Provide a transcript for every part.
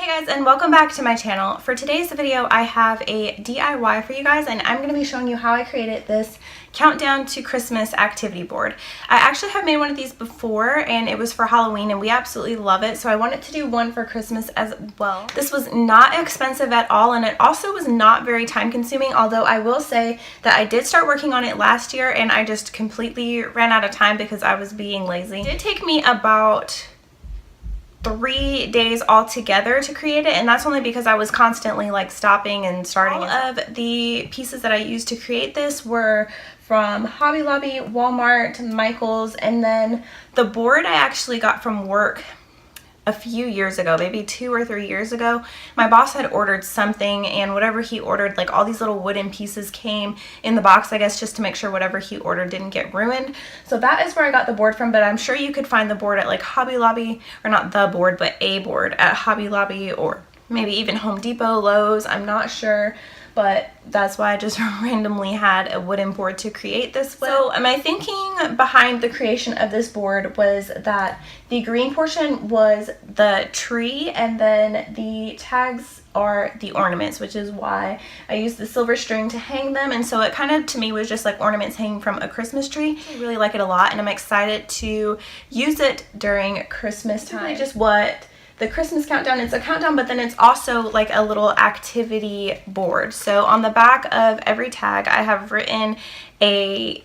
Hey guys, and welcome back to my channel. For today's video I have a DIY for you guys, and I'm going to be showing you how I created this countdown to Christmas activity board. I actually have made one of these before and it was for Halloween and we absolutely love it, so I wanted to do one for Christmas as well. This was not expensive at all and it also was not very time consuming, although I will say that I did start working on it last year and I just completely ran out of time because I was being lazy. It did take me about 3 days altogether to create it, and that's only because I was constantly like stopping and starting. All of the pieces that I used to create this were from Hobby Lobby, Walmart, Michael's, and then the board I actually got from work a few years ago, maybe 2 or 3 years ago. My boss had ordered something, and whatever he ordered, like all these little wooden pieces came in the box, I guess, just to make sure whatever he ordered didn't get ruined. So that is where I got the board from, but I'm sure you could find the board at like Hobby Lobby, or not the board, but a board at Hobby Lobby or maybe even Home Depot, Lowe's, I'm not sure. But that's why I just randomly had a wooden board to create this with. So my thinking behind the creation of this board was that the green portion was the tree and then the tags are the ornaments, which is why I used the silver string to hang them. And so it kind of to me was just like ornaments hanging from a Christmas tree. I really like it a lot and I'm excited to use it during Christmas time. Really just what the Christmas countdown, it's a countdown, but then it's also like a little activity board. So on the back of every tag I have written a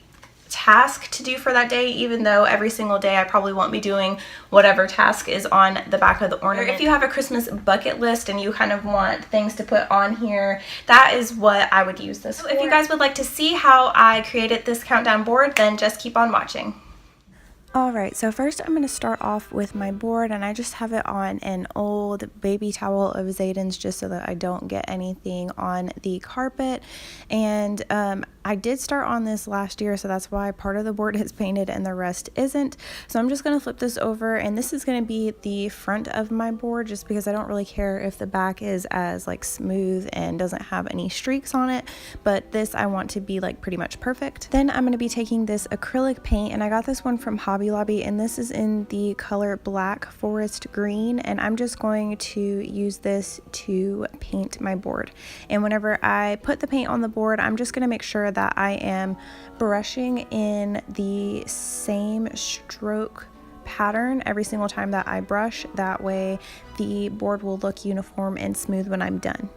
task to do for that day, even though every single day I probably won't be doing whatever task is on the back of the ornament. Or if you have a Christmas bucket list and you kind of want things to put on here, that is what I would use this for. If you guys would like to see how I created this countdown board, then just keep on watching. Alright, so first I'm going to start off with my board, and I just have it on an old baby towel of Zayden's just so that I don't get anything on the carpet. And I did start on this last year, so that's why part of the board is painted and the rest isn't. So I'm just going to flip this over, and this is going to be the front of my board just because I don't really care if the back is as like smooth and doesn't have any streaks on it, but this I want to be like pretty much perfect. Then I'm going to be taking this acrylic paint, and I got this one from Hobby Lobby, and this is in the color Black Forest Green, and I'm just going to use this to paint my board. And whenever I put the paint on the board, I'm just going to make sure that I am brushing in the same stroke pattern every single time that I brush. That way the board will look uniform and smooth when I'm done.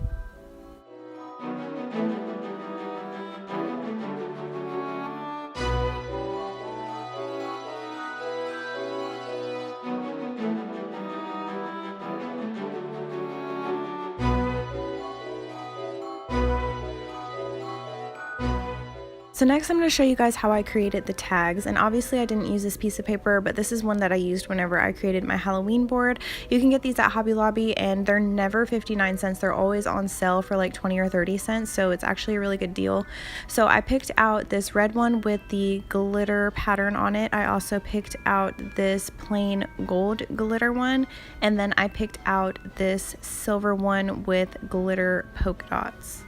So next I'm going to show you guys how I created the tags, and obviously I didn't use this piece of paper, but this is one that I used whenever I created my Halloween board. You can get these at Hobby Lobby and they're never 59 cents. They're always on sale for like 20 or 30 cents, so it's actually a really good deal. So I picked out this red one with the glitter pattern on it. I also picked out this plain gold glitter one, and then I picked out this silver one with glitter polka dots.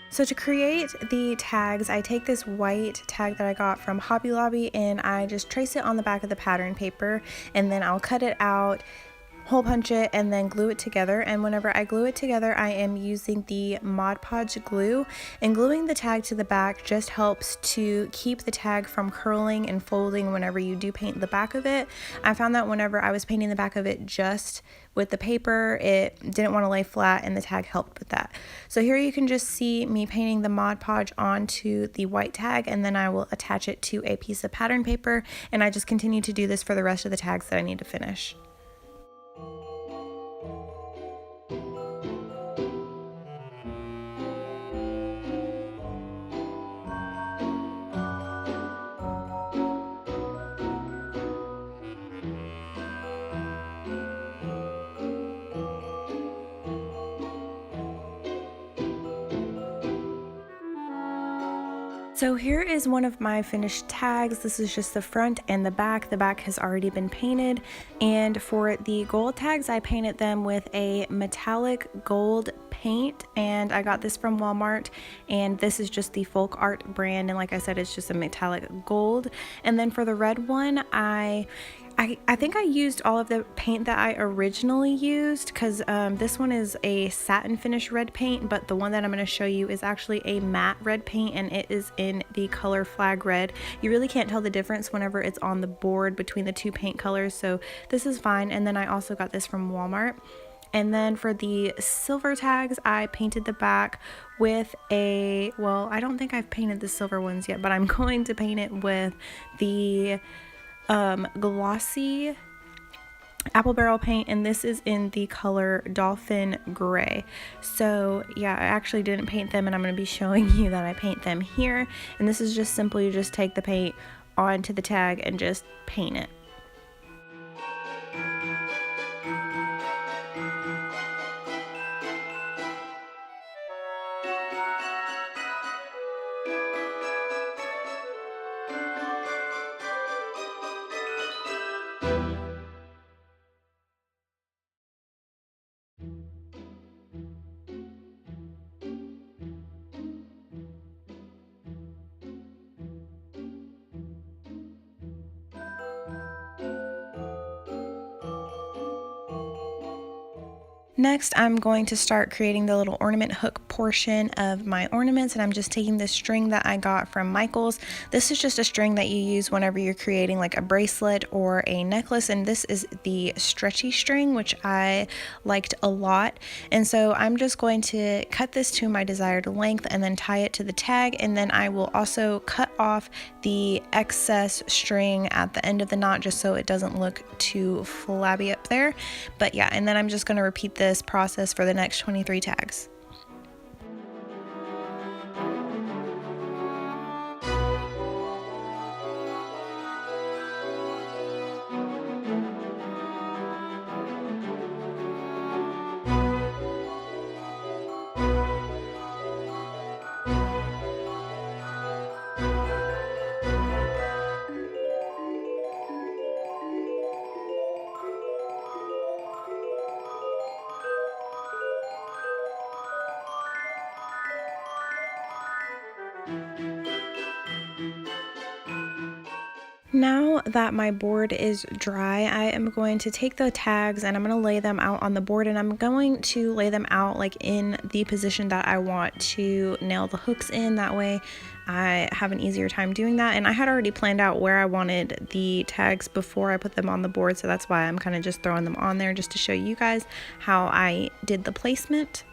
So to create the tags, I take this white tag that I got from Hobby Lobby and I just trace it on the back of the pattern paper, and then I'll cut it out, hole punch it, and then glue it together. And whenever I glue it together, I am using the Mod Podge glue, and gluing the tag to the back just helps to keep the tag from curling and folding whenever you do paint the back of it. I found that whenever I was painting the back of it just with the paper, it didn't want to lay flat, and the tag helped with that. So here you can just see me painting the Mod Podge onto the white tag, and then I will attach it to a piece of pattern paper, and I just continue to do this for the rest of the tags that I need to finish. So here is one of my finished tags. This is just the front and the back. The back has already been painted, and for the gold tags I painted them with a metallic gold paint, and I got this from Walmart, and this is just the Folk Art brand, and like I said, it's just a metallic gold. And then for the red one, I I think I used all of the paint that I originally used, because this one is a satin finish red paint, but the one that I'm going to show you is actually a matte red paint, and it is in the color Flag Red. You really can't tell the difference whenever it's on the board between the two paint colors, so this is fine. And then I also got this from Walmart. And then for the silver tags, I painted the back with a, well, I don't think I've painted the silver ones yet, but I'm going to paint it with the glossy apple barrel paint, and this is in the color Dolphin Gray. So yeah, I actually didn't paint them, and I'm going to be showing you that I paint them here. And this is just simply just take the paint onto the tag and just paint it. Next, I'm going to start creating the little ornament hook portion of my ornaments, and I'm just taking this string that I got from Michael's. This is just a string that you use whenever you're creating like a bracelet or a necklace, and this is the stretchy string, which I liked a lot. And so I'm just going to cut this to my desired length and then tie it to the tag, and then I will also cut off the excess string at the end of the knot just so it doesn't look too flabby up there. But yeah, and then I'm just going to repeat this process for the next 23 tags. Now that my board is dry, I am going to take the tags and I'm going to lay them out on the board, and I'm going to lay them out like in the position that I want to nail the hooks in. That way I have an easier time doing that, and I had already planned out where I wanted the tags before I put them on the board, so that's why I'm kind of just throwing them on there just to show you guys how I did the placement.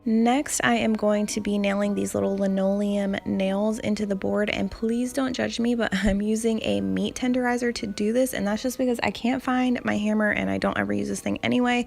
Next, I am going to be nailing these little linoleum nails into the board, and please don't judge me, but I'm using a meat tenderizer to do this, and that's just because I can't find my hammer and I don't ever use this thing anyway.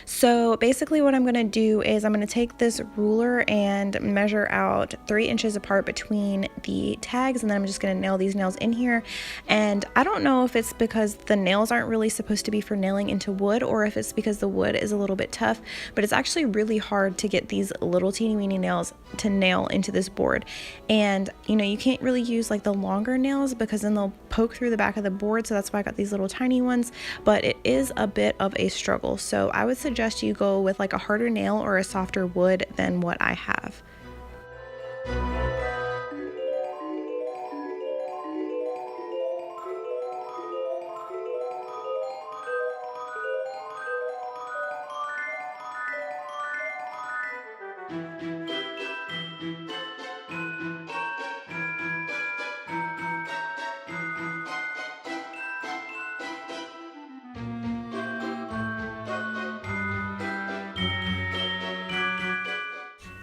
So basically what I'm going to do is I'm going to take this ruler and measure out 3 inches apart between the tags, and then I'm just going to nail these nails in here. And I don't know if it's because the nails aren't really supposed to be for nailing into wood, or if it's because the wood is a little bit tough, but it's actually really hard to get these little teeny weeny nails to nail into this board. And you know, you can't really use like the longer nails because then they'll poke through the back of the board, so that's why I got these little tiny ones. But it is a bit of a struggle, so I would suggest you go with like a harder nail or a softer wood than what I have.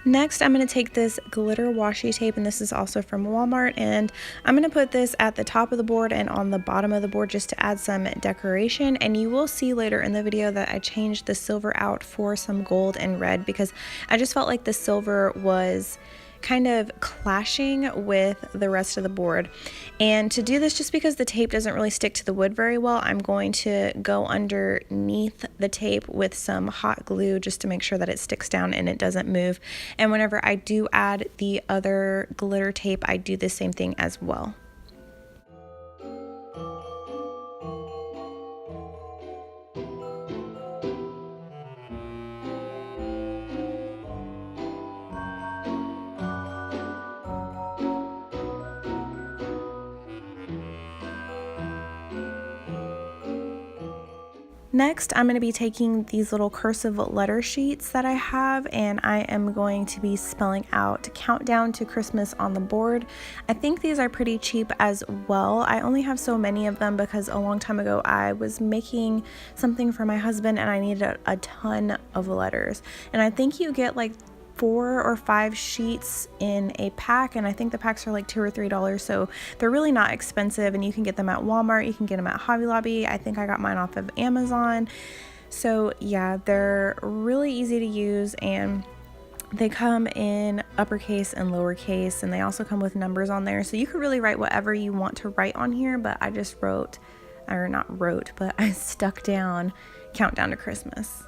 Next, I'm going to take this glitter washi tape, and this is also from Walmart, and I'm going to put this at the top of the board and on the bottom of the board just to add some decoration. And you will see later in the video that I changed the silver out for some gold and red because I just felt like the silver was kind of clashing with the rest of the board. And to do this, just because the tape doesn't really stick to the wood very well, I'm going to go underneath the tape with some hot glue just to make sure that it sticks down and it doesn't move. And whenever I do add the other glitter tape, I do the same thing as well. Next, I'm going to be taking these little cursive letter sheets that I have, and I am going to be spelling out Countdown to Christmas on the board. I think these are pretty cheap as well. I only have so many of them because a long time ago I was making something for my husband and I needed a ton of letters. And I think you get like 4 or 5 sheets in a pack, and I think the packs are like $2 or $3, so they're really not expensive, and you can get them at Walmart, you can get them at Hobby Lobby. I think I got mine off of Amazon. So yeah, they're really easy to use, and they come in uppercase and lowercase, and they also come with numbers on there, so you could really write whatever you want to write on here, but I just I stuck down Countdown to Christmas.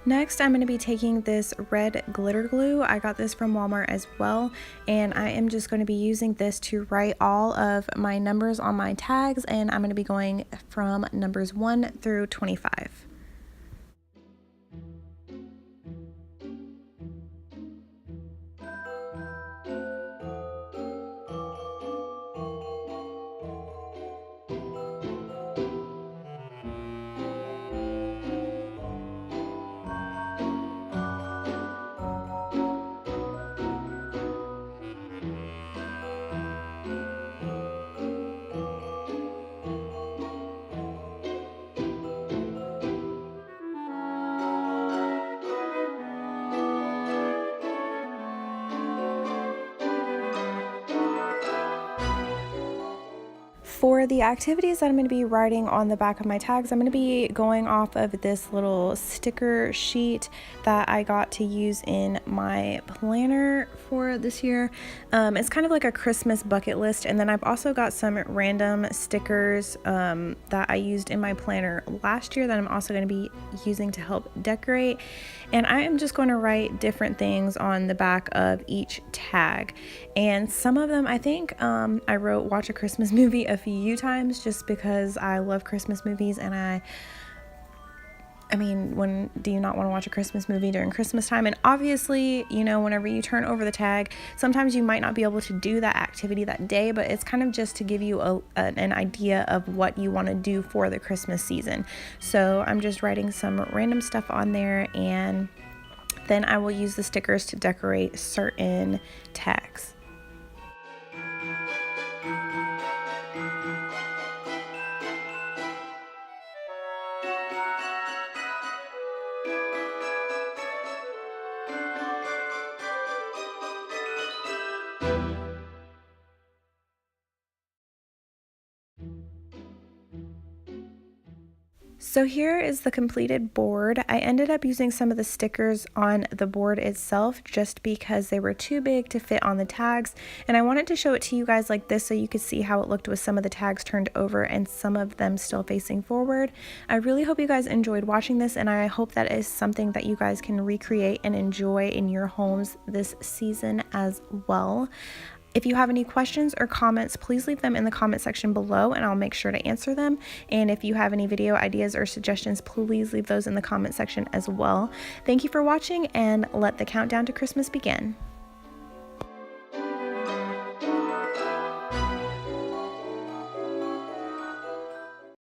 Next, I'm going to be taking this red glitter glue. I got this from Walmart as well, and I am just going to be using this to write all of my numbers on my tags, and I'm going to be going from numbers 1 through 25. For the activities that I'm going to be writing on the back of my tags, I'm going to be going off of this little sticker sheet that I got to use in my planner for this year. It's kind of like a Christmas bucket list, and then I've also got some random stickers that I used in my planner last year that I'm also going to be using to help decorate. And I am just going to write different things on the back of each tag. And some of them, I think I wrote Watch a Christmas Movie a few times just because I love Christmas movies, and I mean, when do you not want to watch a Christmas movie during Christmas time? And obviously, you know, whenever you turn over the tag, sometimes you might not be able to do that activity that day, but it's kind of just to give you an idea of what you want to do for the Christmas season. So I'm just writing some random stuff on there, and then I will use the stickers to decorate certain tags. So here is the completed board. I ended up using some of the stickers on the board itself just because they were too big to fit on the tags, and I wanted to show it to you guys like this so you could see how it looked with some of the tags turned over and some of them still facing forward. I really hope you guys enjoyed watching this, and I hope that is something that you guys can recreate and enjoy in your homes this season as well. If you have any questions or comments, please leave them in the comment section below and I'll make sure to answer them. And if you have any video ideas or suggestions, please leave those in the comment section as well. Thank you for watching, and let the countdown to Christmas begin.